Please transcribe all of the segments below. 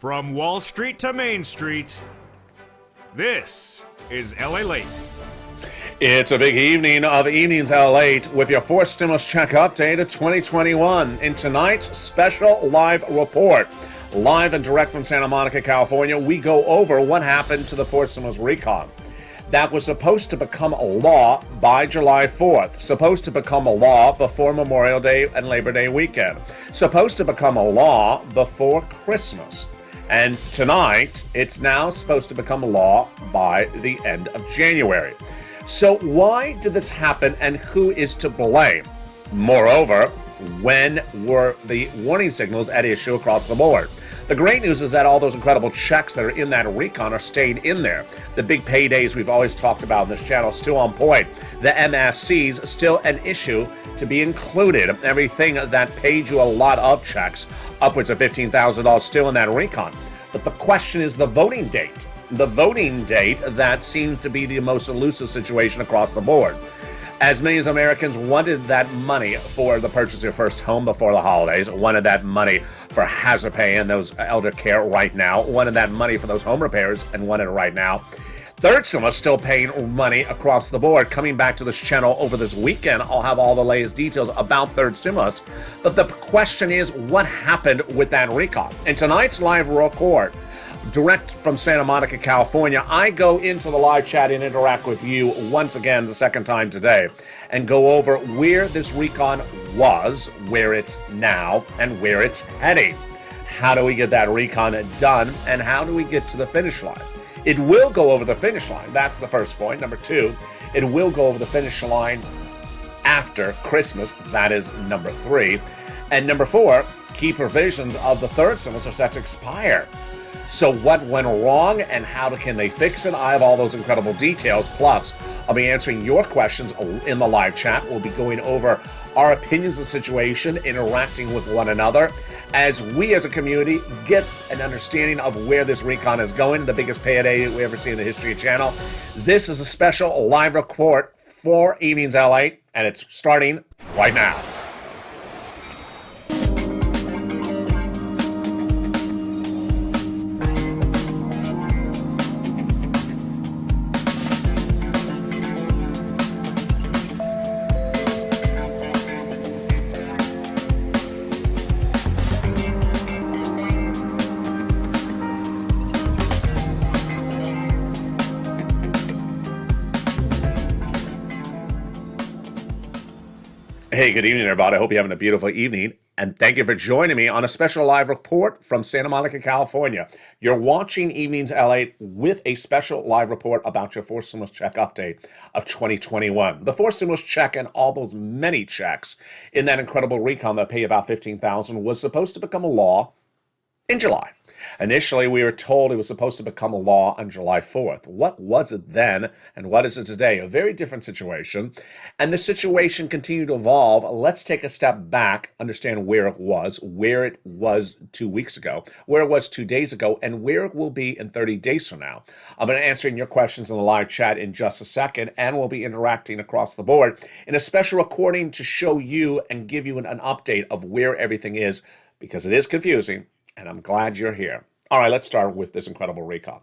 From Wall Street to Main Street, this is LALATE. It's a big evening of Evenings LALATE with your fourth stimulus check update of 2021. In tonight's special live report, live and direct from Santa Monica, California, we go over what happened to the fourth stimulus recon. That was supposed to become a law by July 4th, supposed to become a law before Memorial Day and Labor Day weekend, supposed to become a law before Christmas. And tonight, it's now supposed to become a law by the end of January. So why did this happen and who is to blame? Moreover, when were the warning signals at issue across the board? The great news is that all those incredible checks that are in that recon are stayed in there. The big paydays we've always talked about in this channel still on point. The MSCs still an issue to be included. Everything that paid you a lot of checks, upwards of $15,000 still in that recon. But the question is the voting date. The voting date that seems to be the most elusive situation across the board. As millions of Americans wanted that money for the purchase of your first home before the holidays, wanted that money for hazard pay and those elder care right now, wanted that money for those home repairs and wanted it right now. Third stimulus still paying money across the board. Coming back to this channel over this weekend, I'll have all the latest details about third stimulus. But the question is, what happened with that recon? In tonight's live report, direct from Santa Monica, California, I go into the live chat and interact with you once again, the second time today, and go over where this recon was, where it's now, and where it's heading. How do we get that recon done, and how do we get to the finish line? It will go over the finish line. That's the first point. Number two, it will go over the finish line after Christmas. That is number three. And number four, key provisions of the third stimulus are set to expire. So what went wrong and how can they fix it? I have all those incredible details. Plus, I'll be answering your questions in the live chat. We'll be going over our opinions of the situation, interacting with one another, as we as a community get an understanding of where this recon is going, the biggest payday we ever see in the history of the channel. This is a special live report for Evenings LA, and it's starting right now. Hey, good evening, everybody. I hope you're having a beautiful evening, and thank you for joining me on a special live report from Santa Monica, California. You're watching Evenings LA with a special live report about your fourth stimulus check update of 2021. The fourth stimulus check and all those many checks in that incredible recon that pay about $15,000 was supposed to become a law in July. Initially, we were told it was supposed to become a law on July 4th. What was it then, and what is it today? A very different situation, and the situation continued to evolve. Let's take a step back, understand where it was 2 weeks ago, where it was 2 days ago, and where it will be in 30 days from now. I'm going to answer your questions in the live chat in just a second, and we'll be interacting across the board in a special recording to show you and give you an update of where everything is, because it is confusing. And I'm glad you're here. All right, let's start with this incredible recon.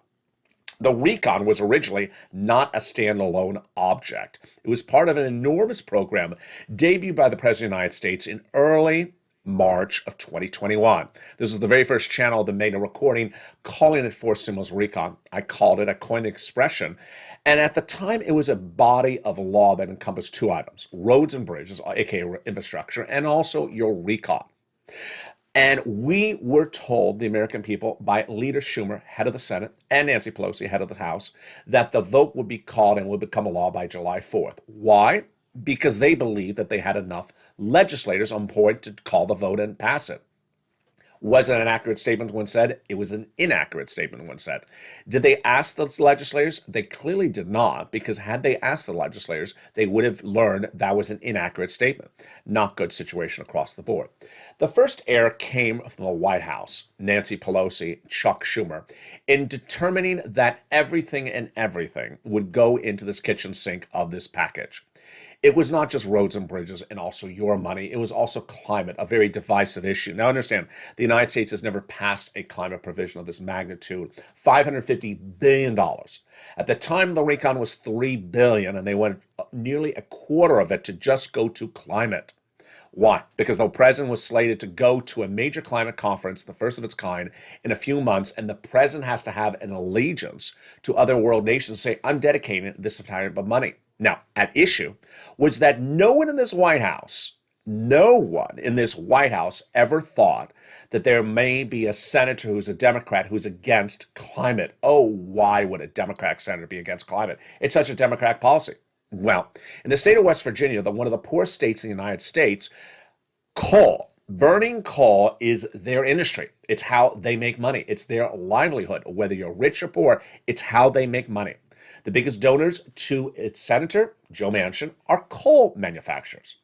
The recon was originally not a standalone object. It was part of an enormous program debuted by the President of the United States in early March of 2021. This is the very first channel that made a recording calling it fourth stimulus recon. I coined the expression. And at the time, it was a body of law that encompassed two items: roads and bridges, aka infrastructure, and also your recon. And we were told, the American people, by Leader Schumer, head of the Senate, and Nancy Pelosi, head of the House, that the vote would be called and would become a law by July 4th. Why? Because they believed that they had enough legislators on board to call the vote and pass it. Was it an accurate statement when said? It was an inaccurate statement when said. Did they ask the legislators? They clearly did not, because had they asked the legislators, they would have learned that was an inaccurate statement. Not good situation across the board. The first error came from the White House, Nancy Pelosi, Chuck Schumer, in determining that everything would go into this kitchen sink of this package. It was not just roads and bridges and also your money. It was also climate, a very divisive issue. Now, understand, the United States has never passed a climate provision of this magnitude. $550 billion. At the time, the recon was $3 billion, and they went nearly a quarter of it to just go to climate. Why? Because the president was slated to go to a major climate conference, the first of its kind, in a few months, and the president has to have an allegiance to other world nations, say, I'm dedicating this type of money. Now, at issue was that no one in this White House ever thought that there may be a senator who's a Democrat who's against climate. Oh, why would a Democratic senator be against climate? It's such a Democratic policy. Well, in the state of West Virginia, one of the poorest states in the United States, burning coal is their industry. It's how they make money. It's their livelihood. Whether you're rich or poor, it's how they make money. The biggest donors to its senator, Joe Manchin, are coal manufacturers.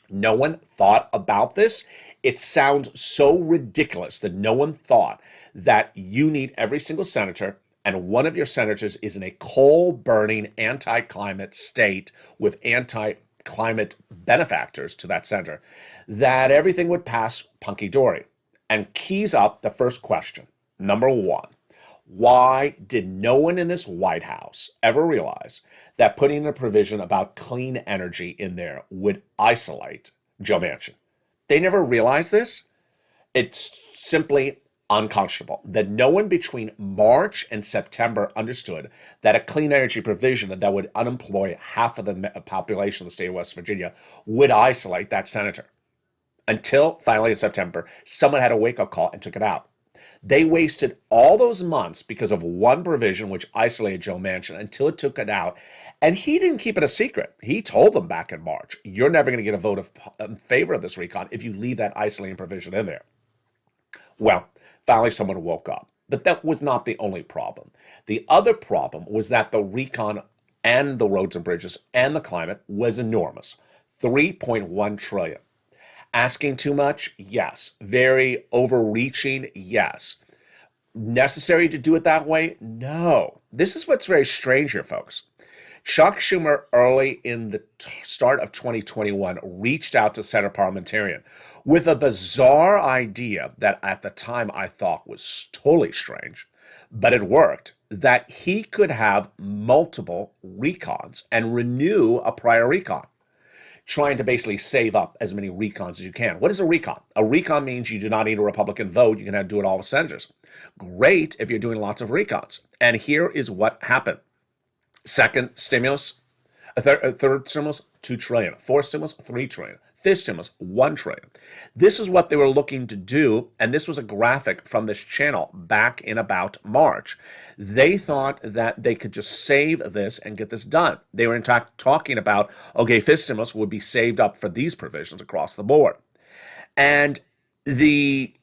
No one thought about this. It sounds so ridiculous that no one thought that you need every single senator, and one of your senators is in a coal-burning, anti-climate state with anti-climate benefactors to that senator, that everything would pass punky-dory. And keys up the first question. Number one, why did no one in this White House ever realize that putting a provision about clean energy in there would isolate Joe Manchin? They never realized this. It's simply unconscionable that no one between March and September understood that a clean energy provision that would unemploy half of the population of the state of West Virginia would isolate that senator. Until finally in September, someone had a wake-up call and took it out. They wasted all those months because of one provision which isolated Joe Manchin until it took it out. And he didn't keep it a secret. He told them back in March, you're never going to get a vote in favor of this recon if you leave that isolating provision in there. Well, finally someone woke up. But that was not the only problem. The other problem was that the recon and the roads and bridges and the climate was enormous. $3.1 trillion. Asking too much? Yes. Very overreaching? Yes. Necessary to do it that way? No. This is what's very strange here, folks. Chuck Schumer, early in the start of 2021, reached out to Senate parliamentarian with a bizarre idea that at the time I thought was totally strange, but it worked, that he could have multiple recons and renew a prior recon, trying to basically save up as many recons as you can. What is a recon? A recon means you do not need a Republican vote. You can do it all with senators. Great if you're doing lots of recons. And here is what happened. Second stimulus, third stimulus, $2 trillion. Fourth stimulus, $3 trillion. Fifth stimulus, $1 trillion. This is what they were looking to do, and this was a graphic from this channel back in about March. They thought that they could just save this and get this done. They were in fact talking about, okay, fifth stimulus would be saved up for these provisions across the board. And the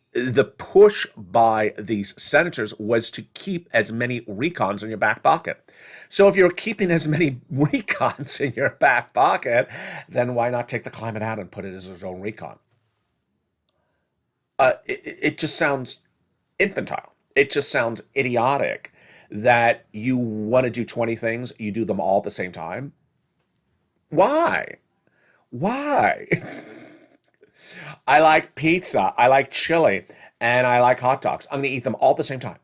push by these senators was to keep as many recons in your back pocket. So if you're keeping as many recons in your back pocket, then why not take the climate out and put it as its own recon? It just sounds infantile. It just sounds idiotic that you want to do 20 things, you do them all at the same time. Why? Why? I like pizza, I like chili, and I like hot dogs. I'm going to eat them all at the same time.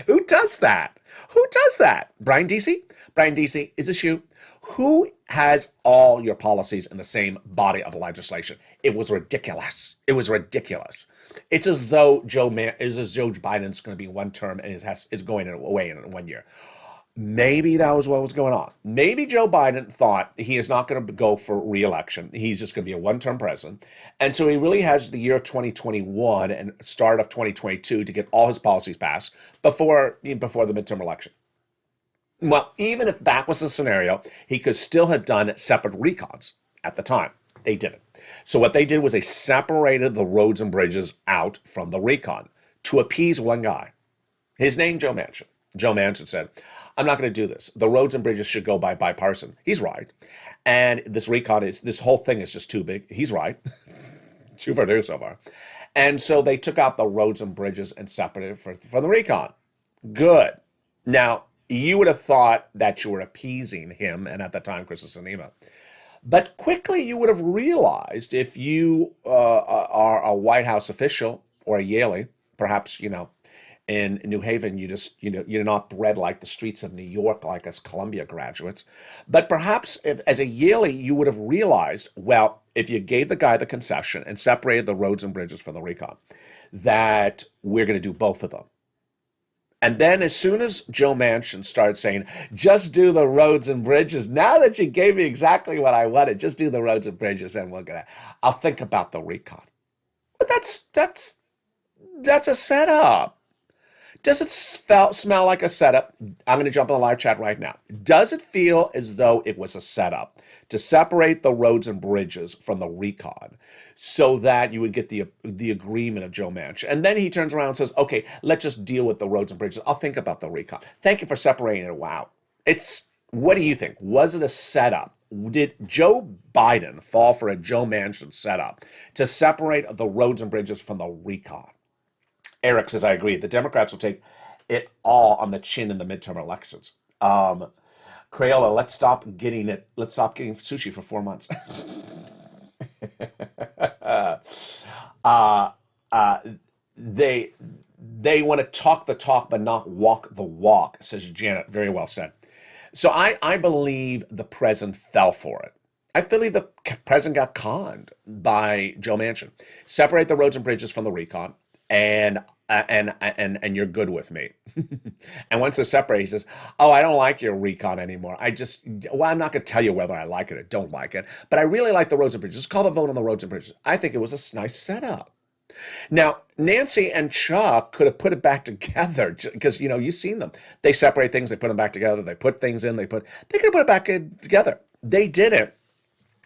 Who does that? Who does that? Brian Deasy? Brian Deasy is a shoe. Who has all your policies in the same body of legislation? It was ridiculous. It was ridiculous. It's as though Joe Biden's going to be one term and is going away in 1 year. Maybe that was what was going on. Maybe Joe Biden thought he is not going to go for re-election. He's just going to be a one-term president. And so he really has the year 2021 and start of 2022 to get all his policies passed before the midterm election. Well, even if that was the scenario, he could still have done separate recons at the time. They didn't. So what they did was they separated the roads and bridges out from the recon to appease one guy. His name, Joe Manchin. Joe Manchin said, I'm not going to do this. The roads and bridges should go by bipartisan. He's right. And this whole thing is just too big. He's right. Too far to do so far. And so they took out the roads and bridges and separated for the recon. Good. Now, you would have thought that you were appeasing him, and at the time, Chris Sinema. But quickly, you would have realized if you are a White House official or a Yaley, perhaps, in New Haven, you're not bred like the streets of New York, like us Columbia graduates. But perhaps if, as a Yaley, you would have realized, well, if you gave the guy the concession and separated the roads and bridges from the recon, that we're going to do both of them. And then as soon as Joe Manchin started saying, just do the roads and bridges, now that you gave me exactly what I wanted, just do the roads and bridges and I'll think about the recon. But that's a setup. Does it smell like a setup? I'm going to jump on the live chat right now. Does it feel as though it was a setup to separate the roads and bridges from the recon so that you would get the agreement of Joe Manchin? And then he turns around and says, okay, let's just deal with the roads and bridges. I'll think about the recon. Thank you for separating it. Wow. What do you think? Was it a setup? Did Joe Biden fall for a Joe Manchin setup to separate the roads and bridges from the recon? Eric says, I agree. The Democrats will take it all on the chin in the midterm elections. Crayola, let's stop getting sushi for 4 months. They want to talk the talk but not walk the walk, says Janet. Very well said. So I believe the president fell for it. I believe the president got conned by Joe Manchin. Separate the roads and bridges from the recon. And you're good with me. And once they're separated, he says, oh, I don't like your recon anymore. I'm not going to tell you whether I like it or don't like it, but I really like the roads and bridges. Just call the vote on the roads and bridges. I think it was a nice setup. Now, Nancy and Chuck could have put it back together because, you've seen them. They separate things, they put them back together, they put things in, they could have put it back together. They didn't.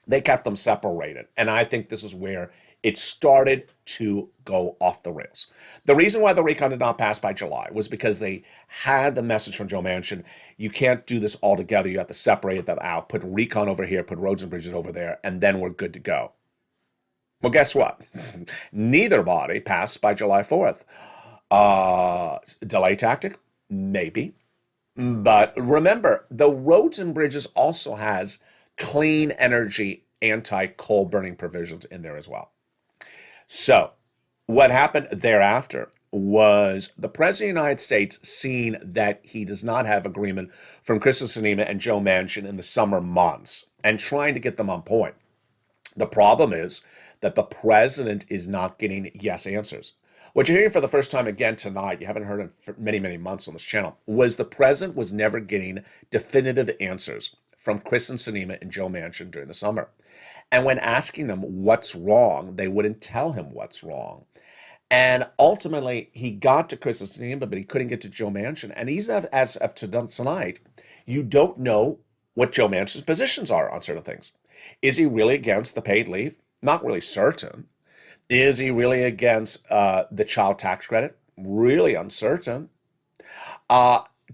They kept them separated. And I think this is where it started to go off the rails. The reason why the recon did not pass by July was because they had the message from Joe Manchin, you can't do this all together. You have to separate them out, put recon over here, put roads and bridges over there, and then we're good to go. Well, guess what? Neither body passed by July 4th. Delay tactic? Maybe. But remember, the roads and bridges also has clean energy, anti-coal burning provisions in there as well. So what happened thereafter was the President of the United States, seeing that he does not have agreement from Chris Sinema and Joe Manchin in the summer months and trying to get them on point. The problem is that the president is not getting yes answers. What you're hearing for the first time again tonight, you haven't heard it for many, many months on this channel, was the president was never getting definitive answers from Chris Sinema and Joe Manchin during the summer. And when asking them what's wrong, they wouldn't tell him what's wrong. And ultimately, he got to Chris Sinema, but he couldn't get to Joe Manchin. And as of tonight, you don't know what Joe Manchin's positions are on certain things. Is he really against the paid leave? Not really certain. Is he really against the child tax credit? Really uncertain.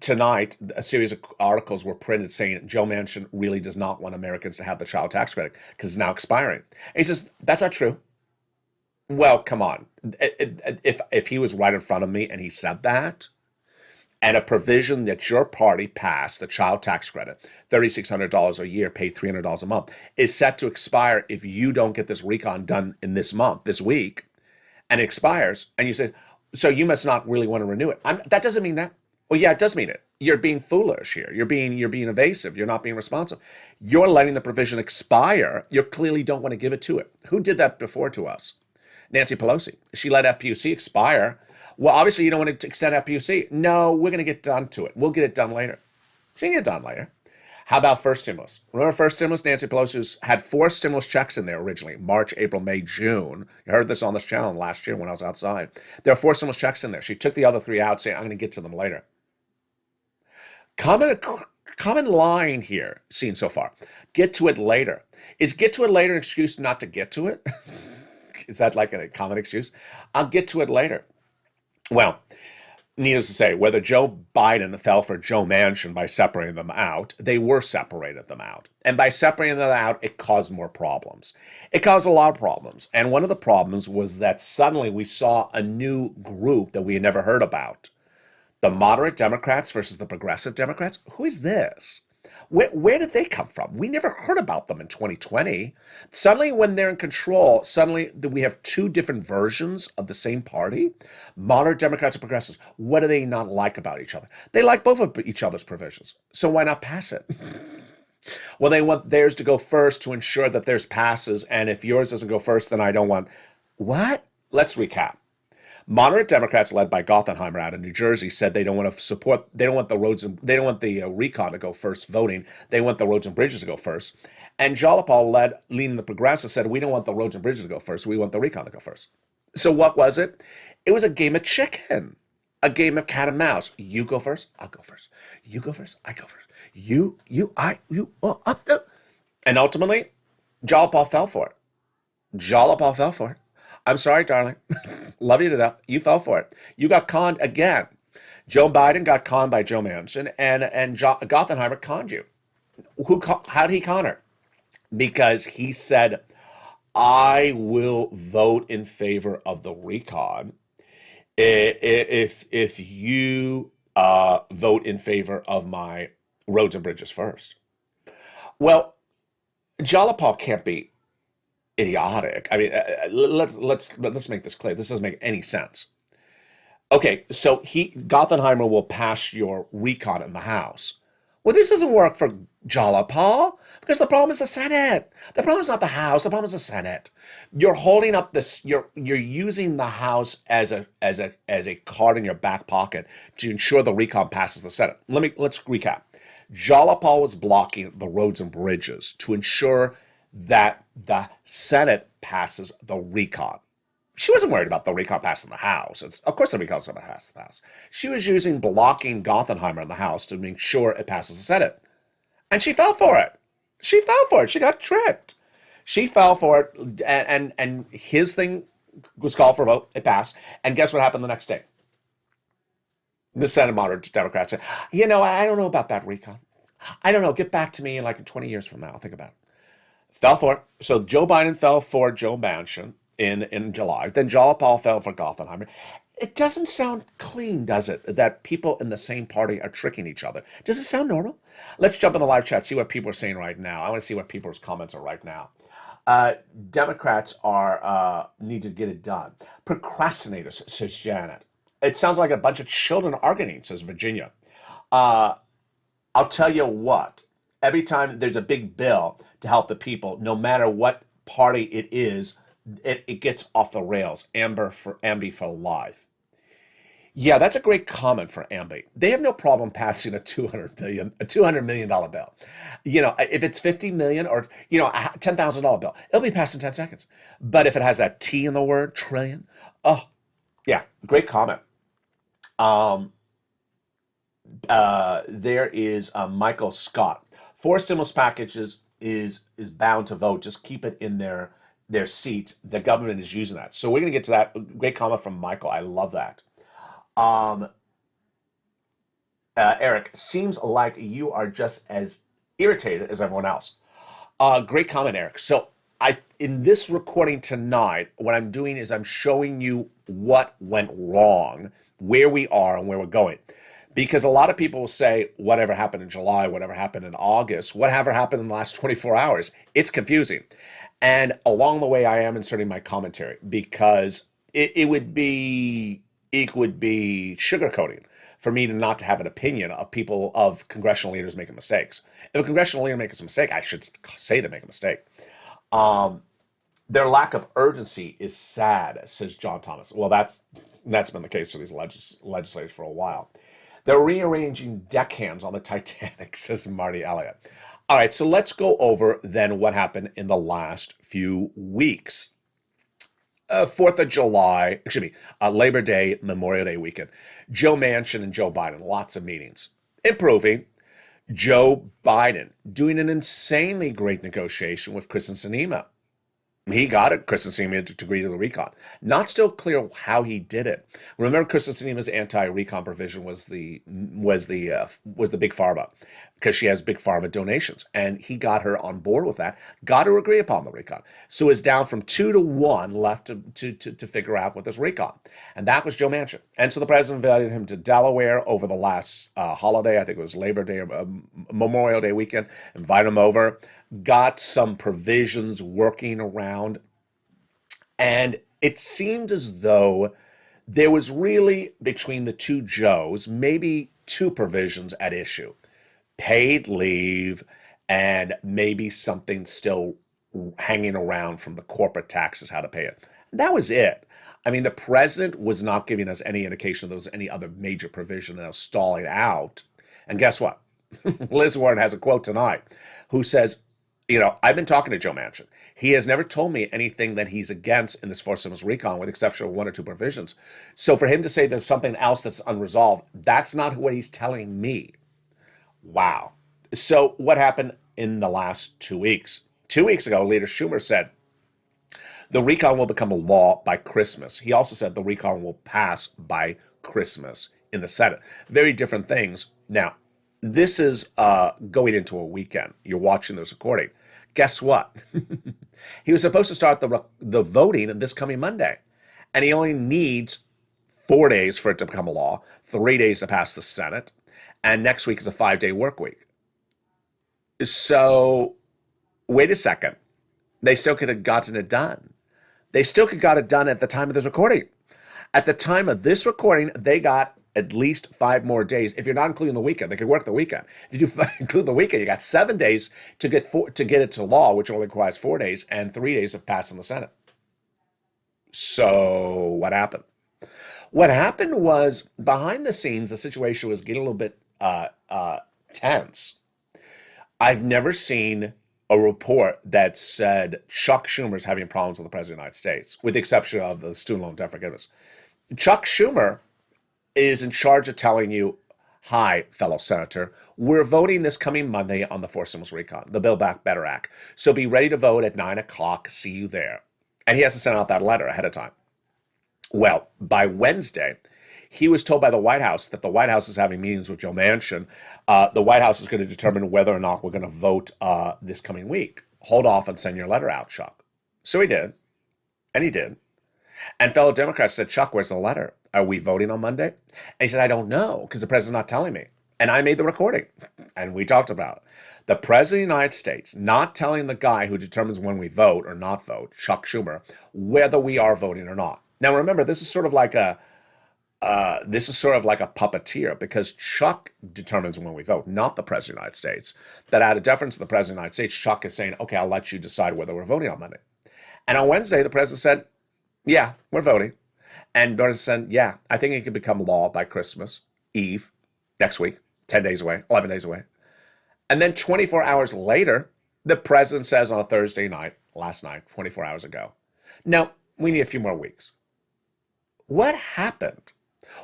Tonight, a series of articles were printed saying Joe Manchin really does not want Americans to have the child tax credit because it's now expiring. And he says, that's not true. Well, come on. If he was right in front of me and he said that, and a provision that your party passed, the child tax credit, $3,600 a year, pay $300 a month, is set to expire if you don't get this recon done in this week, and it expires, and you say, so you must not really want to renew it. That doesn't mean that. Well, yeah, it does mean it. You're being foolish here. You're being evasive. You're not being responsive. You're letting the provision expire. You clearly don't want to give it to it. Who did that before to us? Nancy Pelosi. She let FPUC expire. Well, obviously you don't want to extend FPUC. No, we're going to get done to it. We'll get it done later. She can get it done later. How about first stimulus? Remember first stimulus? Nancy Pelosi had 4 stimulus checks in there originally. March, April, May, June. You heard this on this channel last year when I was outside. There are 4 stimulus checks in there. She took the other 3 out, saying, I'm going to get to them later. Common line here seen so far. Get to it later. Is get to it later an excuse not to get to it? Is that like a common excuse? I'll get to it later. Well, needless to say, whether Joe Biden fell for Joe Manchin by separating them out, they were separated them out. And by separating them out, it caused more problems. It caused a lot of problems. And one of the problems was that suddenly we saw a new group that we had never heard about. The moderate Democrats versus the progressive Democrats? Who is this? Where did they come from? We never heard about them in 2020. Suddenly, when they're in control, suddenly we have two different versions of the same party. Moderate Democrats and progressives. What do they not like about each other? They like both of each other's provisions. So why not pass it? Well, they want theirs to go first to ensure that theirs passes. And if yours doesn't go first, then I don't want. What? Let's recap. Moderate Democrats, led by Gothenheimer out of New Jersey, said they don't want to support. They don't want the roads. They don't want the recon to go first voting. They want the roads and bridges to go first. And Jalapal, leading the progressives, said we don't want the roads and bridges to go first. We want the recon to go first. So what was it? It was a game of chicken, a game of cat and mouse. You go first. I'll go first. You go first. I go first. You. Up. And ultimately, Jalapal fell for it. Jalapal fell for it. I'm sorry, darling. Love you to death. You fell for it. You got conned again. Joe Biden got conned by Joe Manchin, and Gothenheimer conned you. How did he con her? Because he said, I will vote in favor of the recon if you vote in favor of my roads and bridges first. Well, Jalapal can't be idiotic. I mean, let's make this clear. This doesn't make any sense. Okay, so Gothenheimer will pass your recon in the House. Well, this doesn't work for Jalapal because the problem is the Senate. The problem is not the House. The problem is the Senate. You're holding up this. You're using the House as a card in your back pocket to ensure the recon passes the Senate. Let's recap. Jalapal was blocking the roads and bridges to ensure that the Senate passes the recon. She wasn't worried about the recon passing the House. Of course the recon's going to pass the House. She was using blocking Gothenheimer in the House to make sure it passes the Senate. And she fell for it. She fell for it. She got tricked. She fell for it, and his thing was called for a vote. It passed. And guess what happened the next day? The Senate moderate Democrats said, I don't know about that recon. I don't know. Get back to me in 20 years from now. I'll think about it. Fell for it. So Joe Biden fell for Joe Manchin in July. Then Jalapal fell for Gothenheimer. It doesn't sound clean, does it, that people in the same party are tricking each other? Does it sound normal? Let's jump in the live chat, see what people are saying right now. I want to see what people's comments are right now. Democrats need to get it done. Procrastinators, says Janet. It sounds like a bunch of children arguing, says Virginia. I'll tell you what. Every time there's a big bill to help the people, no matter what party it is, it gets off the rails. Amby for life. Yeah, that's a great comment for Amby. They have no problem passing a $200 million bill. If it's $50 million or a $10,000 bill, it'll be passed in 10 seconds. But if it has that T in the word, trillion, oh, yeah, great comment. There is Michael Scott. 4 stimulus packages is bound to vote. Just keep it in their seat. The government is using that. So we're going to get to that. Great comment from Michael. I love that. Eric, seems like you are just as irritated as everyone else. Great comment, Eric. So in this recording tonight, what I'm doing is I'm showing you what went wrong, where we are and where we're going. Because a lot of people will say, whatever happened in July, whatever happened in August, whatever happened in the last 24 hours, it's confusing. And along the way, I am inserting my commentary because it would be sugarcoating for me to not to have an opinion of congressional leaders making mistakes. If a congressional leader makes a mistake, I should say they make a mistake. Their lack of urgency is sad, says John Thomas. Well, that's been the case for these legislators for a while. They're rearranging deckhands on the Titanic, says Marty Elliott. All right, so let's go over then what happened in the last few weeks. 4th of July, Labor Day, Memorial Day weekend. Joe Manchin and Joe Biden, lots of meetings. Improving. Joe Biden doing an insanely great negotiation with Kristen Sinema. He got it. Kristen Sinema to agree to the recon. Not still clear how he did it. Remember, Kristen Sinema's anti-recon provision was the big pharma, because she has big pharma donations, and he got her on board with that. Got to agree upon the recon. So it's down from 2-1 left to figure out what this recon, and that was Joe Manchin. And so the president invited him to Delaware over the last holiday. I think it was Labor Day or Memorial Day weekend. Invited him over. Got some provisions working around, and it seemed as though there was really, between the two Joes, maybe two provisions at issue: paid leave and maybe something still hanging around from the corporate taxes, how to pay it. That was it. I mean, the president was not giving us any indication there was any other major provision that was stalling out. And guess what? Liz Warren has a quote tonight who says, I've been talking to Joe Manchin. He has never told me anything that he's against in this forced stimulus recon, with the exception of one or two provisions. So for him to say there's something else that's unresolved, that's not what he's telling me. Wow. So what happened in the last 2 weeks? 2 weeks ago, Leader Schumer said the recon will become a law by Christmas. He also said the recon will pass by Christmas in the Senate. Very different things. Now, this is going into a weekend. You're watching this recording. Guess what? He was supposed to start the voting this coming Monday, and he only needs 4 days for it to become a law, 3 days to pass the Senate, and next week is a 5-day work week. So, wait a second. They still could have gotten it done. They still could have got it done at the time of this recording. At the time of this recording, they got at least 5 more days. If you're not including the weekend, they could work the weekend. If you do include the weekend, you got 7 days to get it to law, which only requires 4 days, and 3 days of passing the Senate. So what happened? What happened was, behind the scenes, the situation was getting a little bit tense. I've never seen a report that said Chuck Schumer's having problems with the President of the United States, with the exception of the student loan debt forgiveness. Chuck Schumer is in charge of telling you, hi, fellow senator, we're voting this coming Monday on the forced stimulus recon, the Build Back Better Act. So be ready to vote at 9 o'clock. See you there. And he has to send out that letter ahead of time. Well, by Wednesday, he was told by the White House that the White House is having meetings with Joe Manchin. The White House is going to determine whether or not we're going to vote this coming week. Hold off and send your letter out, Chuck. So he did. And he did. And fellow Democrats said, Chuck, where's the letter? Are we voting on Monday? And he said, I don't know, because the president's not telling me. And I made the recording, and we talked about it. The president of the United States not telling the guy who determines when we vote or not vote, Chuck Schumer, whether we are voting or not. Now, remember, this is sort of like a puppeteer, because Chuck determines when we vote, not the president of the United States. That out of deference to the president of the United States, Chuck is saying, okay, I'll let you decide whether we're voting on Monday. And on Wednesday, the president said, yeah, we're voting. And Bernard said, yeah, I think it could become law by Christmas Eve next week, 10 days away, 11 days away. And then 24 hours later, the president says on a Thursday night, last night, 24 hours ago, no, we need a few more weeks. What happened?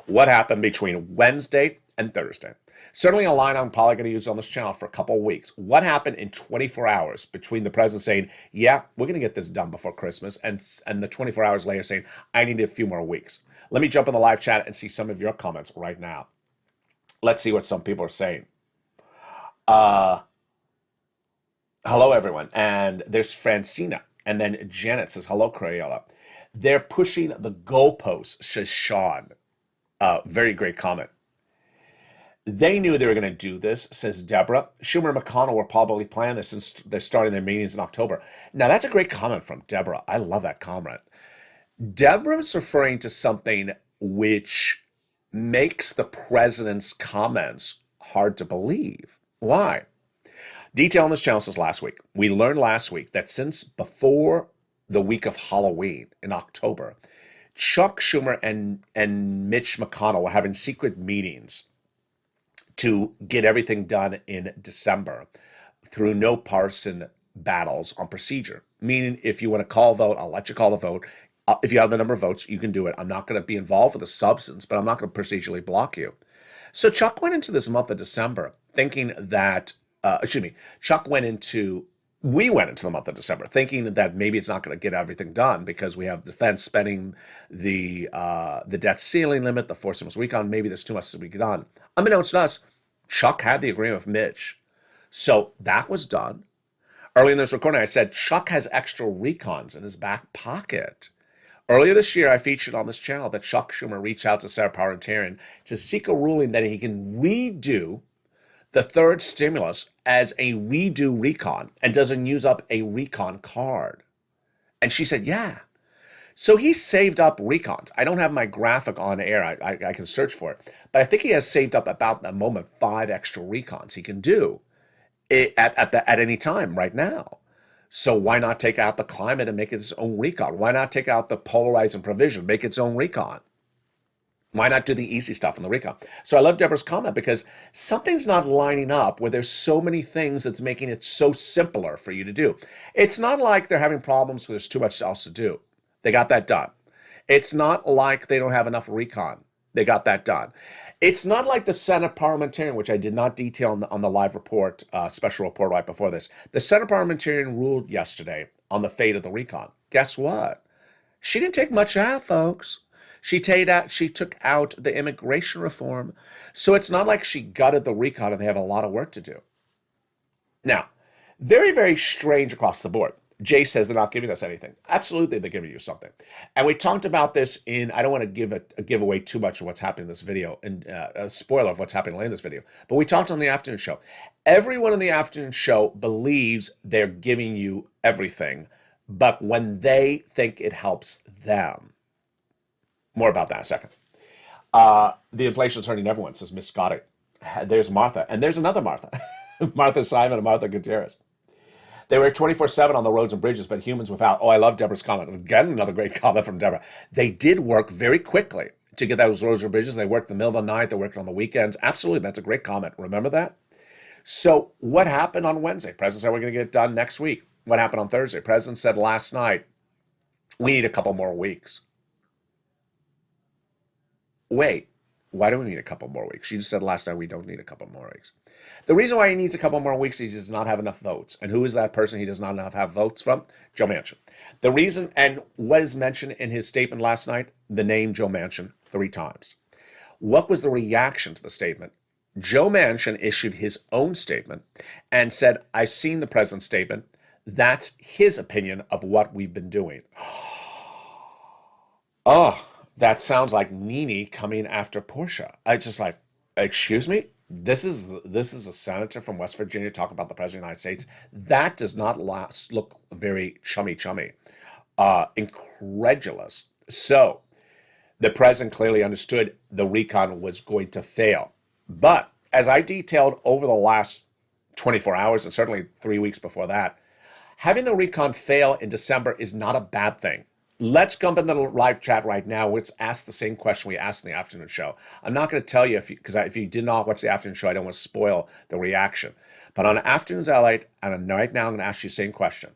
What happened between Wednesday and Thursday? Certainly a line I'm probably going to use on this channel for a couple of weeks. What happened in 24 hours between the president saying, yeah, we're going to get this done before Christmas, and the 24 hours later saying, I need a few more weeks? Let me jump in the live chat and see some of your comments right now. Let's see what some people are saying. Hello, everyone. And there's Francina. And then Janet says, hello, Crayola. They're pushing the goalposts, says Sean. Very great comment. They knew they were going to do this, says Deborah. Schumer and McConnell were probably planning this since they're starting their meetings in October. Now, that's a great comment from Deborah. I love that comment. Deborah's referring to something which makes the president's comments hard to believe. Why? Detail on this channel says last week. We learned last week that since before the week of Halloween in October, Chuck Schumer and Mitch McConnell were having secret meetings to get everything done in December through no partisan battles on procedure. Meaning, if you want to call a vote, I'll let you call the vote. If you have the number of votes, you can do it. I'm not going to be involved with the substance, but I'm not going to procedurally block you. So Chuck went into this month of December thinking that, Chuck went into we went into the month of December thinking that maybe it's not going to get everything done because we have defense spending the debt ceiling limit, the forced stimulus recon. Maybe there's too much to be done. Unbeknownst to us, Chuck had the agreement with Mitch, so that was done. Early in this recording, I said Chuck has extra recons in his back pocket. Earlier this year, I featured on this channel that Chuck Schumer reached out to Senate Parliamentarian to seek a ruling that he can redo the third stimulus as a redo recon and doesn't use up a recon card. And she said, yeah. So he saved up recons. I don't have my graphic on air. I can search for it. But I think he has saved up about the moment 5 extra recons he can do at any time right now. So why not take out the climate and make it its own recon? Why not take out the polarizing provision, make its own recon? Why not do the easy stuff in the recon? So I love Deborah's comment because something's not lining up where there's so many things that's making it so simpler for you to do. It's not like they're having problems where there's too much else to do. They got that done. It's not like they don't have enough recon. They got that done. It's not like the Senate parliamentarian, which I did not detail on the live report, special report right before this. The Senate parliamentarian ruled yesterday on the fate of the recon. Guess what? She didn't take much out, folks. She took out the immigration reform. So it's not like she gutted the recon and they have a lot of work to do. Now, very, very strange across the board. Jay says they're not giving us anything. Absolutely, they're giving you something. And we talked about this I don't want to give away too much of what's happening in this video, and a spoiler of what's happening later in this video. But we talked on the afternoon show. Everyone in the afternoon show believes they're giving you everything, but when they think it helps them. More about that in a second. The inflation's hurting everyone, says Miss Scotty. There's Martha. And there's another Martha. Martha Simon and Martha Gutierrez. They work 24/7 on the roads and bridges, but humans without. Oh, I love Deborah's comment. Again, another great comment from Deborah. They did work very quickly to get those roads and bridges. They worked in the middle of the night. They worked on the weekends. Absolutely. That's a great comment. Remember that? So what happened on Wednesday? President said we're going to get it done next week. What happened on Thursday? President said last night, we need a couple more weeks. Wait, why do we need a couple more weeks? She just said last night we don't need a couple more weeks. The reason why he needs a couple more weeks is he does not have enough votes. And who is that person he does not have votes from? Joe Manchin. The reason, and what is mentioned in his statement last night? The name Joe Manchin 3 times. What was the reaction to the statement? Joe Manchin issued his own statement and said, I've seen the president's statement. That's his opinion of what we've been doing. Oh, that sounds like Nene coming after Portia. I just like, excuse me? This is a senator from West Virginia talking about the president of the United States. That does not look very chummy. Incredulous. So the president clearly understood the recon was going to fail. But as I detailed over the last 24 hours and certainly 3 weeks before that, having the recon fail in December is not a bad thing. Let's jump into the live chat right now. Let's ask the same question we asked in the afternoon show. I'm not going to tell you because if you did not watch the afternoon show, I don't want to spoil the reaction. But on Afternoons LALATE, and right now I'm going to ask you the same question.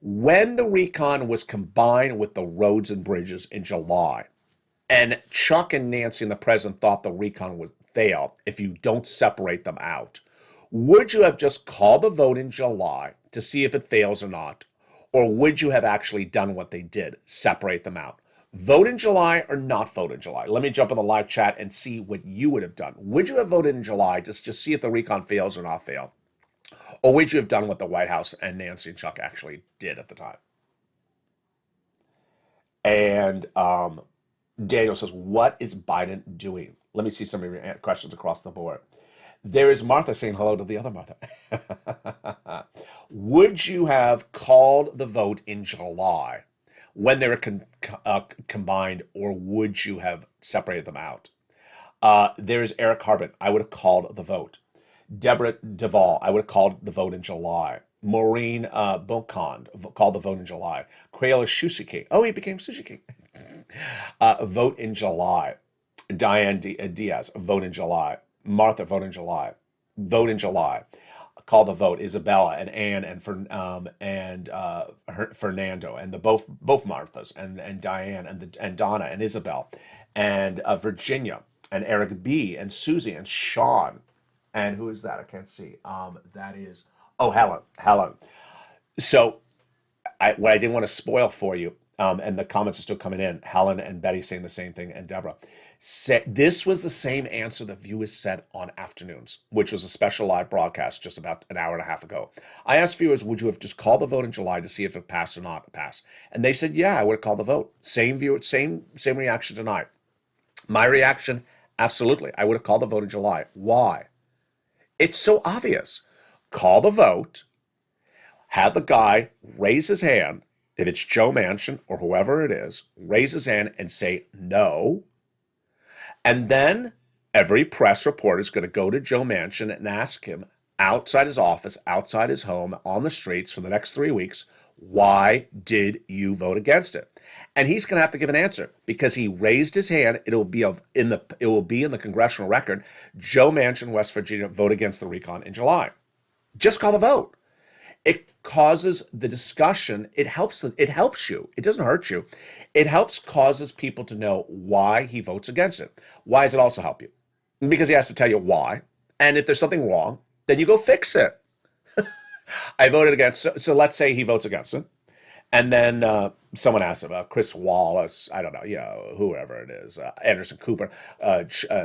When the recon was combined with the roads and bridges in July, and Chuck and Nancy and the president thought the recon would fail if you don't separate them out, would you have just called the vote in July to see if it fails or not? Or would you have actually done what they did, separate them out? Vote in July or not vote in July? Let me jump in the live chat and see what you would have done. Would you have voted in July just see if the recon fails or not fail? Or would you have done what the White House and Nancy and Chuck actually did at the time? And Daniel says, what is Biden doing? Let me see some of your questions across the board. There is Martha saying hello to the other Martha. Would you have called the vote in July when they were combined, or would you have separated them out? There's Eric Harbin. I would have called the vote. Deborah Duvall. I would have called the vote in July. Maureen Bocond called the vote in July. Crayola Sushi King. Oh, he became Sushi King. Vote in July. Diane Diaz. Vote in July. Martha, vote in July. Vote in July. Call the vote. Isabella and Anne and Fernando and the both Marthas and Diane and Donna and Isabel and Virginia and Eric B and Susie and Sean and who is that? I can't see. That is Helen. So what I didn't want to spoil for you, and the comments are still coming in. Helen and Betty saying the same thing, and Deborah. This was the same answer the viewers said on Afternoons, which was a special live broadcast just about an hour and a half ago. I asked viewers, would you have just called the vote in July to see if it passed or not passed? And they said, yeah, I would have called the vote. Same viewer, same reaction tonight. My reaction, absolutely. I would have called the vote in July. Why? It's so obvious. Call the vote. Have the guy raise his hand, if it's Joe Manchin or whoever it is, raise his hand and say no. And then every press reporter is going to go to Joe Manchin and ask him outside his office, outside his home, on the streets for the next 3 weeks, why did you vote against it? And he's going to have to give an answer because he raised his hand. It will be in the congressional record. Joe Manchin, West Virginia, vote against the recon in July. Just call the vote. It causes the discussion. It helps you. It doesn't hurt you. It causes people to know why he votes against it. Why does it also help you? Because he has to tell you why. And if there's something wrong, then you go fix it. I voted against. So let's say he votes against it. And then someone asks him, Chris Wallace, I don't know, whoever it is, Anderson Cooper,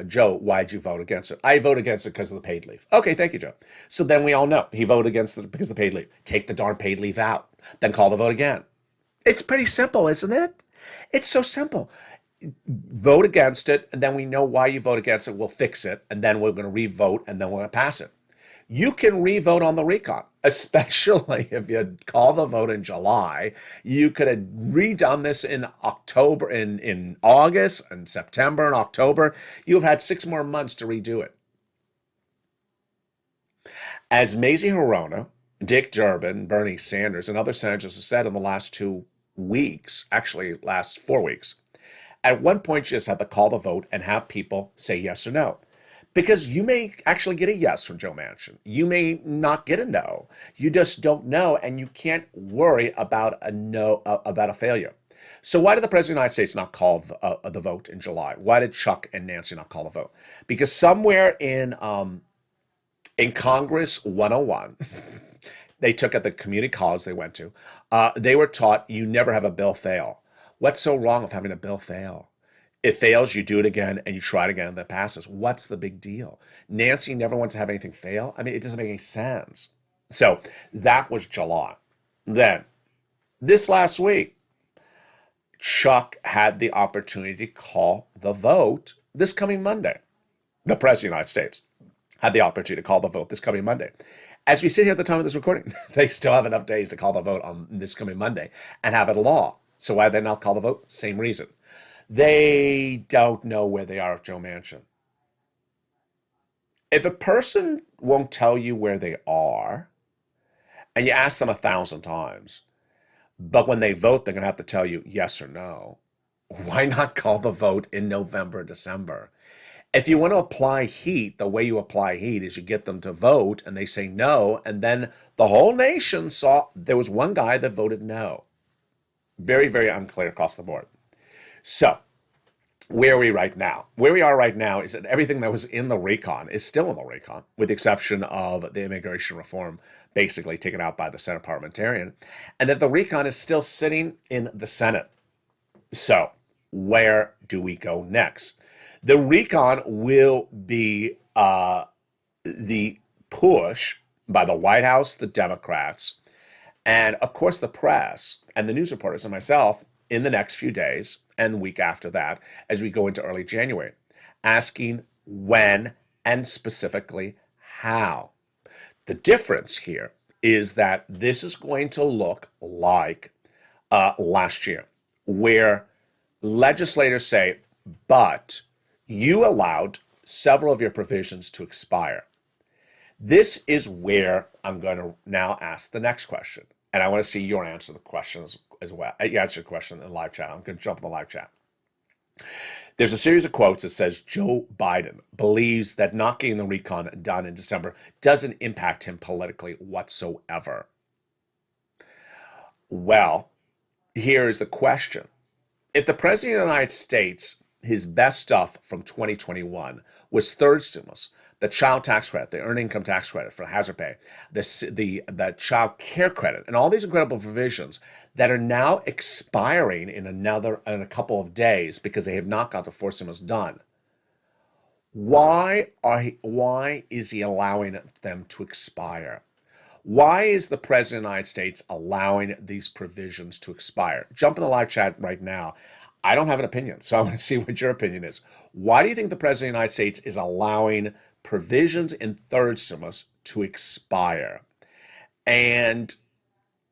Joe, why'd you vote against it? I vote against it because of the paid leave. Okay, thank you, Joe. So then we all know he voted against it because of the paid leave. Take the darn paid leave out, then call the vote again. It's pretty simple, isn't it? It's so simple. Vote against it, and then we know why you vote against it. We'll fix it, and then we're going to re-vote, and then we're going to pass it. You can re-vote on the recon, especially if you call the vote in July. You could have redone this in October, in August, and September, and October. You have had 6 more months to redo it. As Mazie Hirono, Dick Durbin, Bernie Sanders, and other senators have said in the last 2 weeks, actually last 4 weeks, at one point you just have to call the vote and have people say yes or no. Because you may actually get a yes from Joe Manchin. You may not get a no. You just don't know, and you can't worry about a failure. So why did the President of the United States not call the vote in July? Why did Chuck and Nancy not call the vote? Because somewhere in Congress 101, they took at the community college they went to, they were taught you never have a bill fail. What's so wrong with having a bill fail? It fails, you do it again, and you try it again, and that passes. What's the big deal? Nancy never wants to have anything fail. I mean, it doesn't make any sense. So that was July. Then, this last week, Chuck had the opportunity to call the vote this coming Monday. The President of the United States had the opportunity to call the vote this coming Monday. As we sit here at the time of this recording, they still have enough days to call the vote on this coming Monday and have it a law. So why did they not call the vote? Same reason. They don't know where they are with Joe Manchin. If a person won't tell you where they are, and you ask them 1,000 times, but when they vote, they're going to have to tell you yes or no, why not call the vote in November, December? If you want to apply heat, the way you apply heat is you get them to vote, and they say no, and then the whole nation saw there was one guy that voted no. Very, very unclear across the board. So, where are we right now? Where we are right now is that everything that was in the recon is still in the recon, with the exception of the immigration reform basically taken out by the Senate parliamentarian, and that the recon is still sitting in the Senate. So, where do we go next? The recon will be the push by the White House, the Democrats, and of course the press and the news reporters and myself in the next few days and the week after that, as we go into early January, asking when and specifically how. The difference here is that this is going to look like last year, where legislators say, but you allowed several of your provisions to expire. This is where I'm going to now ask the next question. And I want to see your answer to the questions as well. You answer the question in the live chat. I'm going to jump in the live chat. There's a series of quotes that says Joe Biden believes that not getting the recon done in December doesn't impact him politically whatsoever. Well, here's the question. If the President of the United States, his best stuff from 2021 was third stimulus, the child tax credit, the earned income tax credit for hazard pay, the child care credit, and all these incredible provisions that are now expiring in a couple of days because they have not got the fourth stimulus done. Why is he allowing them to expire? Why is the President of the United States allowing these provisions to expire? Jump in the live chat right now. I don't have an opinion, so I want to see what your opinion is. Why do you think the President of the United States is allowing provisions in third stimulus to expire? And,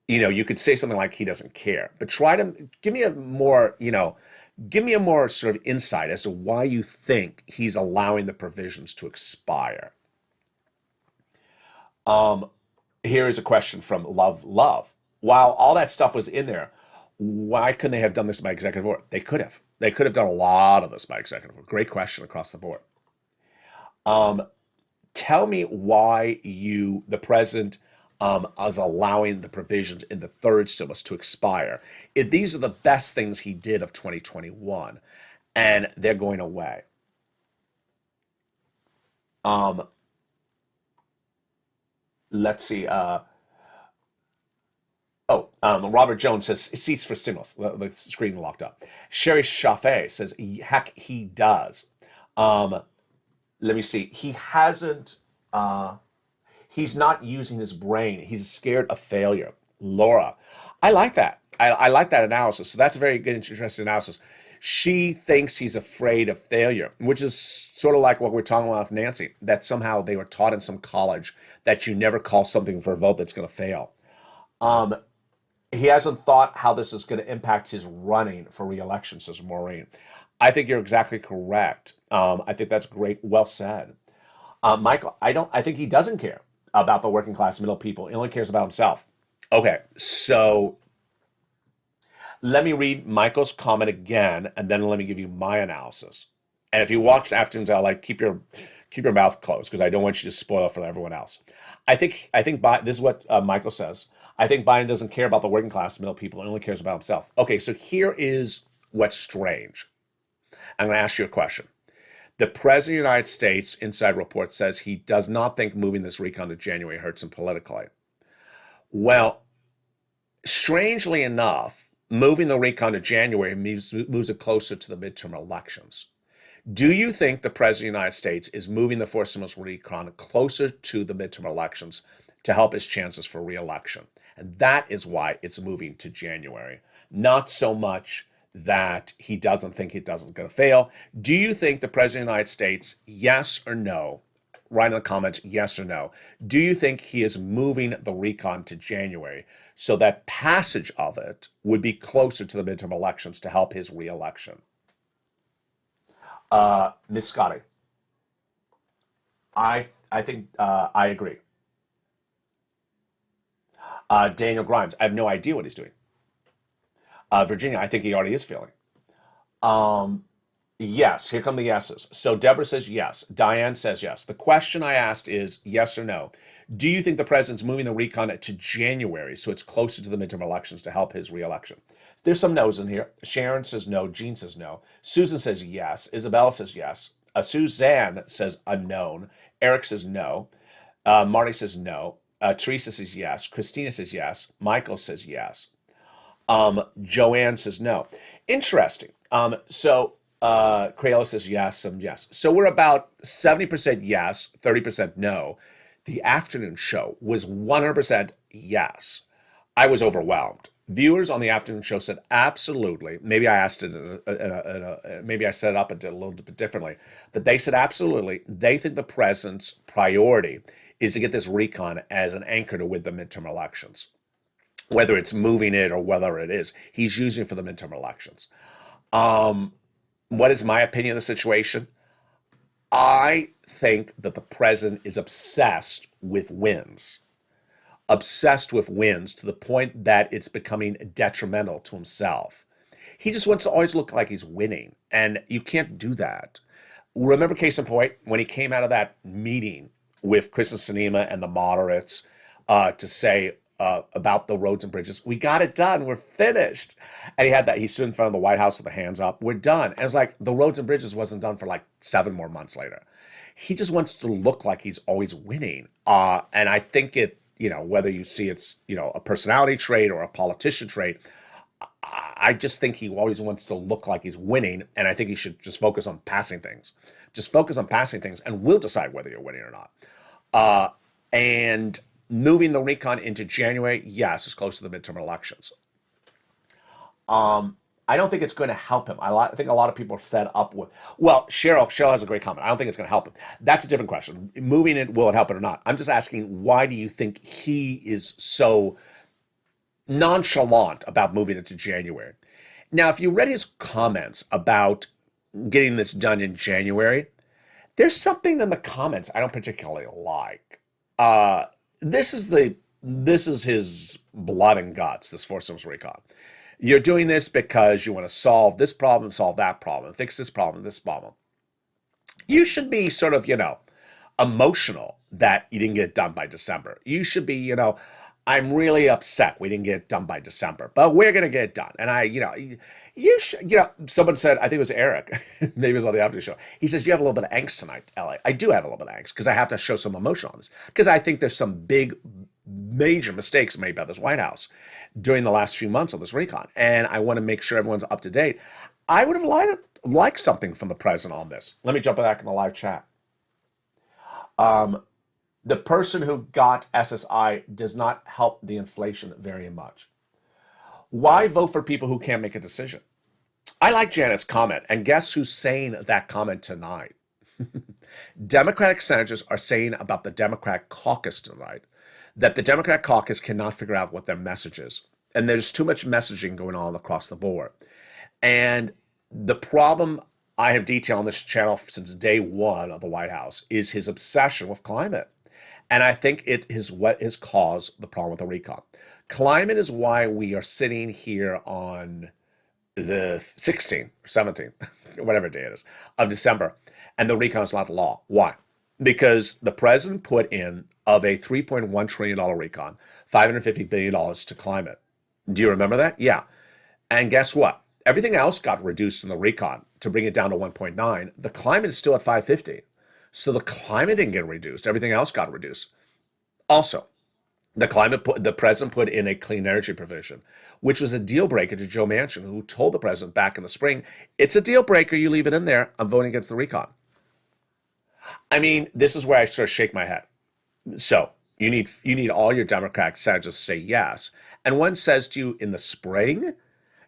you could say something like he doesn't care, but try to give me a more, sort of insight as to why you think he's allowing the provisions to expire. Here is a question from Love. While all that stuff was in there, why couldn't they have done this by executive order? They could have. They could have done a lot of this by executive order. Great question across the board. Tell me why the president is allowing the provisions in the third stimulus to expire. If these are the best things he did of 2021, and they're going away. Let's see. Robert Jones says seats for stimulus. The screen locked up. Sherry Chaffee says, heck, he does. Let me see. He hasn't. He's not using his brain. He's scared of failure. Laura, I like that. I like that analysis. So that's a very good, interesting analysis. She thinks he's afraid of failure, which is sort of like what we're talking about with Nancy, that somehow they were taught in some college that you never call something for a vote that's going to fail. He hasn't thought how this is going to impact his running for re-election, says Maureen. I think you're exactly correct. I think that's great. Well said. Michael, I think he doesn't care about the working class middle people. He only cares about himself. Okay, so let me read Michael's comment again, and then let me give you my analysis. And if you watched Afternoons LA, keep your mouth closed, because I don't want you to spoil it for everyone else. I think this is what Michael says. I think Biden doesn't care about the working class middle people. He only cares about himself. Okay, so here is what's strange. I'm going to ask you a question. The President of the United States Inside Report says he does not think moving this recon to January hurts him politically. Well, strangely enough, moving the recon to January moves it closer to the midterm elections. Do you think the President of the United States is moving the fourth stimulus recon closer to the midterm elections to help his chances for re-election? And that is why it's moving to January. Not so much that he doesn't think it doesn't going to fail. Do you think the President of the United States, yes or no? Write in the comments, yes or no. Do you think he is moving the recon to January so that passage of it would be closer to the midterm elections to help his re-election? Miss Scotty, I think I agree. Daniel Grimes, I have no idea what he's doing. Virginia, I think he already is feeling. Yes, here come the yeses. So Deborah says yes. Diane says yes. The question I asked is yes or no. Do you think the president's moving the recon to January so it's closer to the midterm elections to help his reelection? There's some no's in here. Sharon says no. Jean says no. Susan says yes. Isabella says yes. Suzanne says unknown. Eric says no. Marty says no. Teresa says yes. Christina says yes. Michael says yes. Joanne says no. Interesting. So Crayola says yes, yes. So we're about 70% yes, 30% no. The afternoon show was 100% yes. I was overwhelmed. Viewers on the afternoon show said absolutely. Maybe I asked it, maybe I set it up and did a little bit differently, but they said absolutely. They think the president's priority is to get this recon as an anchor to win the midterm elections. Whether it's moving it or whether it is, he's using it for the midterm elections. What is my opinion of the situation? I think that the president is obsessed with wins. Obsessed with wins to the point that it's becoming detrimental to himself. He just wants to always look like he's winning, and you can't do that. Remember, case in point, when he came out of that meeting with Kristen Sinema and the moderates to say, about the roads and bridges. We got it done. We're finished. And he stood in front of the White House with the hands up. We're done. And it's like the roads and bridges wasn't done for like 7 more months later. He just wants to look like he's always winning. And I think whether you see it's, a personality trait or a politician trait, I just think he always wants to look like he's winning. And I think he should just focus on passing things. Just focus on passing things, and we'll decide whether you're winning or not. And moving the recon into January, yes, it's close to the midterm elections. I don't think it's going to help him. I think a lot of people are fed up with. Well, Cheryl has a great comment. I don't think it's going to help him. That's a different question. Moving it, will it help it or not? I'm just asking, why do you think he is so nonchalant about moving it to January? Now, if you read his comments about getting this done in January, there's something in the comments I don't particularly like. This is his blood and guts, this four systems recon. You're doing this because you want to solve this problem, solve that problem, fix this problem, this problem. You should be sort of, emotional that you didn't get it done by December. You should be, I'm really upset we didn't get it done by December, but we're going to get it done. And you should, someone said, I think it was Eric, maybe it was on the after show. He says, you have a little bit of angst tonight, LA. I do have a little bit of angst because I have to show some emotion on this because I think there's some big, major mistakes made by this White House during the last few months of this recon. And I want to make sure everyone's up to date. I would have liked something from the president on this. Let me jump back in the live chat. The person who got SSI does not help the inflation very much. Why vote for people who can't make a decision? I like Janet's comment, and guess who's saying that comment tonight? Democratic senators are saying about the Democratic caucus tonight that the Democratic caucus cannot figure out what their message is. And there's too much messaging going on across the board. And the problem I have detailed on this channel since day one of the White House is his obsession with climate. And I think it is what has caused the problem with the recon. Climate is why we are sitting here on the 16th, 17th, whatever day it is, of December, and the recon is not law. Why? Because the president put in, of a $3.1 trillion recon, $550 billion to climate. Do you remember that? Yeah. And guess what? Everything else got reduced in the recon to bring it down to 1.9. The climate is still at 550. So the climate didn't get reduced. Everything else got reduced. Also, the president put in a clean energy provision, which was a deal breaker to Joe Manchin, who told the president back in the spring, it's a deal breaker, you leave it in there, I'm voting against the recon. I mean, this is where I sort of shake my head. So you need all your Democratic senators to say yes. And one says to you in the spring,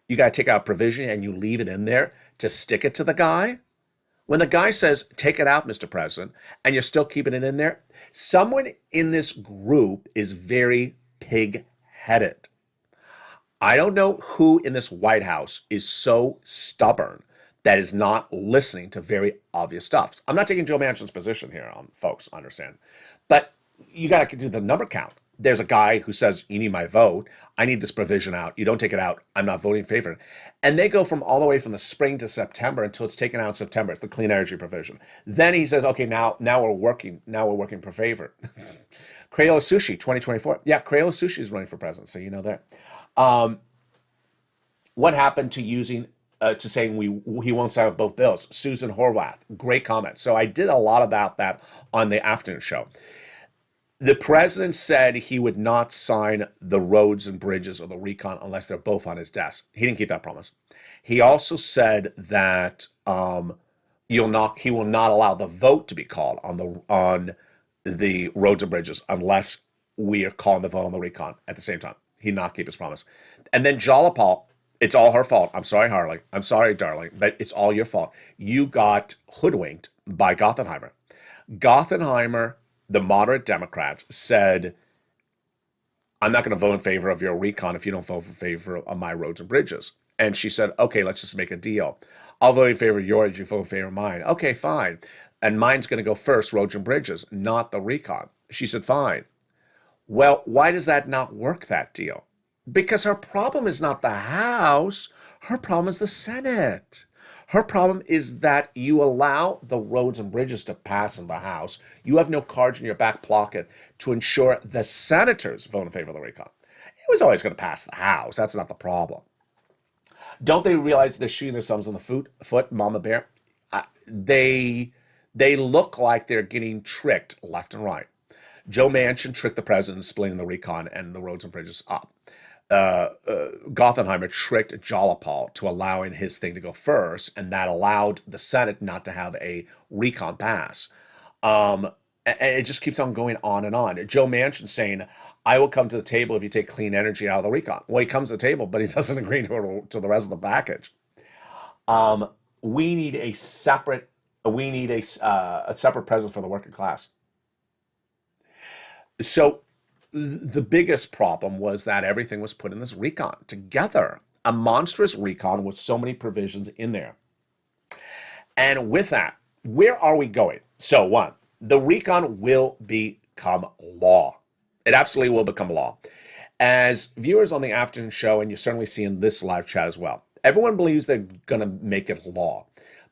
you got to take out a provision and you leave it in there to stick it to the guy. When the guy says, take it out, Mr. President, and you're still keeping it in there, someone in this group is very pig-headed. I don't know who in this White House is so stubborn that is not listening to very obvious stuff. I'm not taking Joe Manchin's position here, folks, understand. But you got to do the number count. There's a guy who says, you need my vote. I need this provision out. You don't take it out. I'm not voting in favor. And they go from all the way from the spring to September until it's taken out in September. It's the clean energy provision. Then he says, okay, now we're working for favor. Crayola Sushi, 2024. Yeah, Crayola Sushi is running for president, so you know that. What happened to using to saying he won't sign with both bills? Susan Horwath, great comment. So I did a lot about that on the afternoon show. The president said he would not sign the roads and bridges or the recon unless they're both on his desk. He didn't keep that promise. He also said that he will not allow the vote to be called on the roads and bridges unless we are calling the vote on the recon at the same time. He did not keep his promise. And then Jalapal, it's all her fault. I'm sorry, Harley. I'm sorry, darling, but it's all your fault. You got hoodwinked by Gothenheimer. Gothenheimer, the moderate Democrats, said, I'm not going to vote in favor of your recon if you don't vote in favor of my roads and bridges. And she said, okay, let's just make a deal. I'll vote in favor of yours, you vote in favor of mine. Okay, fine. And mine's going to go first, roads and bridges, not the recon. She said, fine. Well, why does that not work, that deal? Because her problem is not the House. Her problem is the Senate. Her problem is that you allow the roads and bridges to pass in the House. You have no cards in your back pocket to ensure the senators vote in favor of the recon. It was always going to pass the House. That's not the problem. Don't they realize they're shooting themselves in the foot, Mama Bear? They look like they're getting tricked left and right. Joe Manchin tricked the president in splitting the recon and the roads and bridges up. Gothenheimer tricked Jalopal to allowing his thing to go first, and that allowed the Senate not to have a recon pass. And it just keeps on going on and on. Joe Manchin saying, I will come to the table if you take clean energy out of the recon. Well, he comes to the table, but he doesn't agree to the rest of the package. We need a separate president for the working class. So the biggest problem was that everything was put in this recon together, a monstrous recon with so many provisions in there. And with that, where are we going? So one, the recon will become law. It absolutely will become law. As viewers on the afternoon show, and you're certainly seeing this live chat as well, everyone believes they're going to make it law,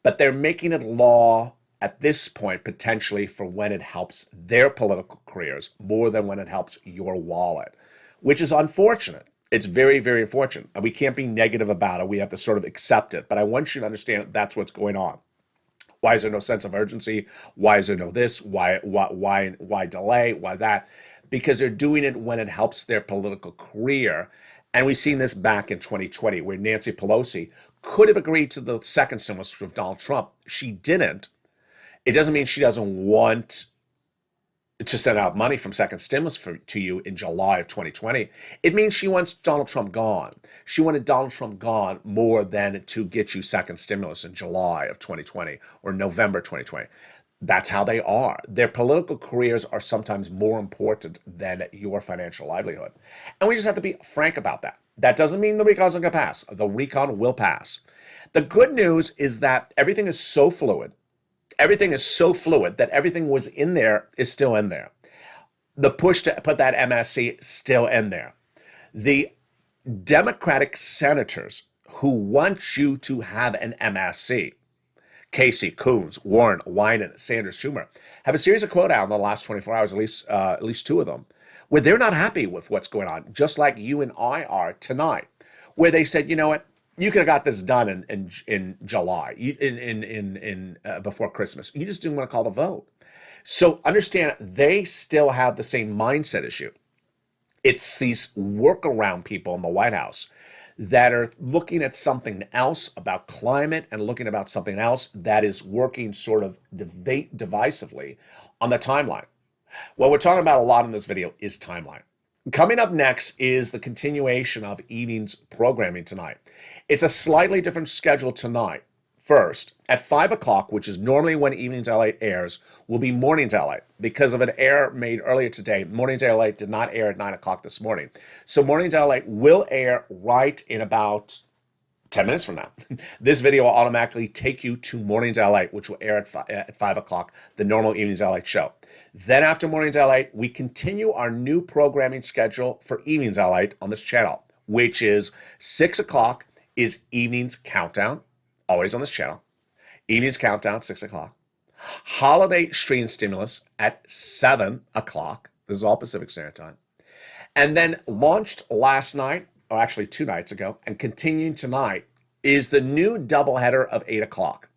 but they're making it law at this point, potentially for when it helps their political careers more than when it helps your wallet, which is unfortunate. It's very, very unfortunate. And we can't be negative about it. We have to sort of accept it. But I want you to understand that's what's going on. Why is there no sense of urgency? Why is there no this? Why delay? Why that? Because they're doing it when it helps their political career. And we've seen this back in 2020, where Nancy Pelosi could have agreed to the second stimulus with Donald Trump. She didn't. It doesn't mean she doesn't want to send out money from second stimulus to you in July of 2020. It means she wants Donald Trump gone. She wanted Donald Trump gone more than to get you second stimulus in July of 2020 or November 2020. That's how they are. Their political careers are sometimes more important than your financial livelihood. And we just have to be frank about that. That doesn't mean the recon's not going to pass. The recon will pass. The good news is that everything is so fluid. Everything is so fluid that everything was in there is still in there. The push to put that MSC still in there. The Democratic senators who want you to have an MSC, Casey, Coons, Warren, Wyden, Sanders, Schumer, have a series of quote out in the last 24 hours, at least two of them, where they're not happy with what's going on, just like you and I are tonight, where they said, you know what? You could have got this done in July, before Christmas. You just didn't want to call the vote. So understand, they still have the same mindset issue. It's these workaround people in the White House that are looking at something else about climate and looking about something else that is working sort of divisively on the timeline. What we're talking about a lot in this video is timeline. Coming up next is the continuation of evening's programming tonight. It's a slightly different schedule tonight. First, at 5 o'clock, which is normally when Evenings LA airs, will be Mornings LA. Because of an error made earlier today, Mornings LA did not air at 9 o'clock this morning. So Mornings LA will air right in about 10 minutes from now. This video will automatically take you to Mornings LA, which will air at 5 o'clock, the normal Evenings LA show. Then after Mornings LA, we continue our new programming schedule for Evenings LA on this channel, which is 6 o'clock is Evenings Countdown, always on this channel. Evenings Countdown, 6 o'clock. Holiday Stream Stimulus at 7 o'clock. This is all Pacific Standard Time. And then launched last night, or actually 2 nights ago, and continuing tonight, is the new doubleheader of 8 o'clock.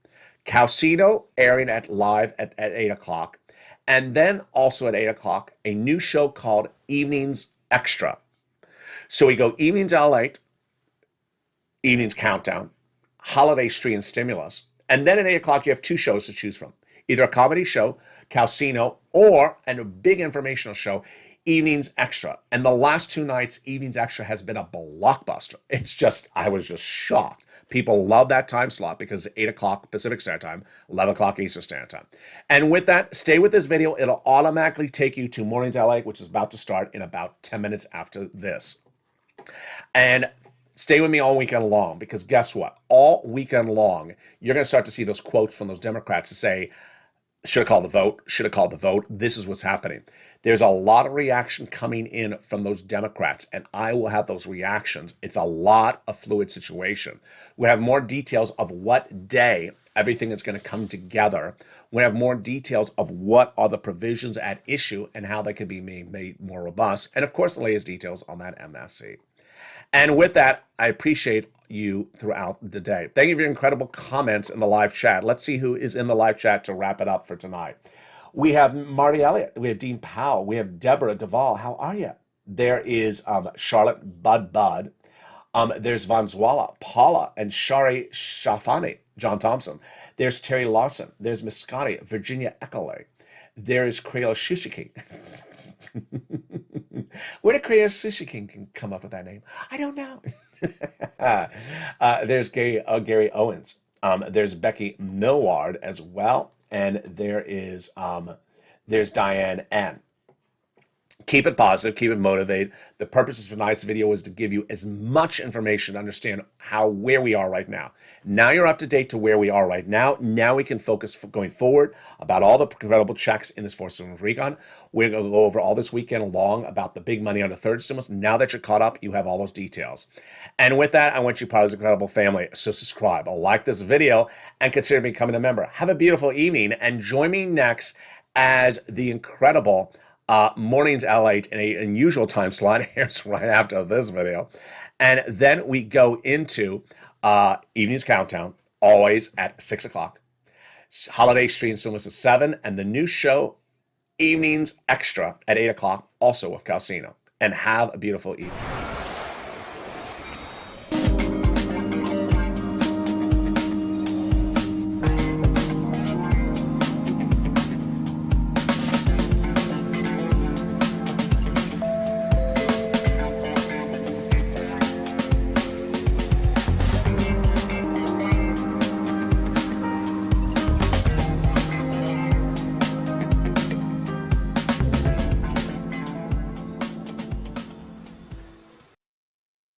Calcino airing live at 8 o'clock. And then also at 8 o'clock, a new show called Evenings Extra. So we go Evenings LA, Evenings Countdown, Holiday Stream Stimulus, and then at 8 o'clock you have 2 shows to choose from. Either a comedy show, Calcino, or a big informational show, Evenings Extra. And the last 2 nights, Evenings Extra has been a blockbuster. I was just shocked. People love that time slot because it's 8 o'clock Pacific Standard Time, 11 o'clock Eastern Standard Time. And with that, stay with this video. It'll automatically take you to Mornings LA, which is about to start in about 10 minutes after this. And stay with me all weekend long, because guess what? All weekend long, you're going to start to see those quotes from those Democrats to say, Should have called the vote. Should have called the vote. This is what's happening. There's a lot of reaction coming in from those Democrats, and I will have those reactions. It's a lot of fluid situation. We have more details of what day everything is going to come together. We have more details of what are the provisions at issue and how they can be made more robust. And of course, the latest details on that MSC. And with that, I appreciate you throughout the day. Thank you for your incredible comments in the live chat. Let's see who is in the live chat to wrap it up for tonight. We have Marty Elliott. We have Dean Powell. We have Deborah Duvall. How are you? There is Charlotte Bud. There's Vanzwala, Paula, and Shari Shafani, John Thompson. There's Terry Larson. There's Miss Scotty, Virginia Echolay. There's Creole Shishiki. Where did Creole Shishiki come up with that name? I don't know. There's Gary Owens. There's Becky Millward as well. And there's Diane N. Keep it positive, keep it motivated. The purpose of tonight's video is to give you as much information to understand where we are right now. Now you're up to date to where we are right now. Now we can focus going forward about all the incredible checks in this fourth stimulus recon. We're going to go over all this weekend long about the big money on the third stimulus. Now that you're caught up, you have all those details. And with that, I want you part of this incredible family. So subscribe, like this video, and consider becoming a member. Have a beautiful evening, and join me next as the incredible Mornings LALATE in an unusual time slot airs right after this video. And then we go into Evening's Countdown, always at 6 o'clock. Holiday Stream Cinemas at 7. And the new show, Evenings Extra, at 8 o'clock, also with Calcino. And have a beautiful evening.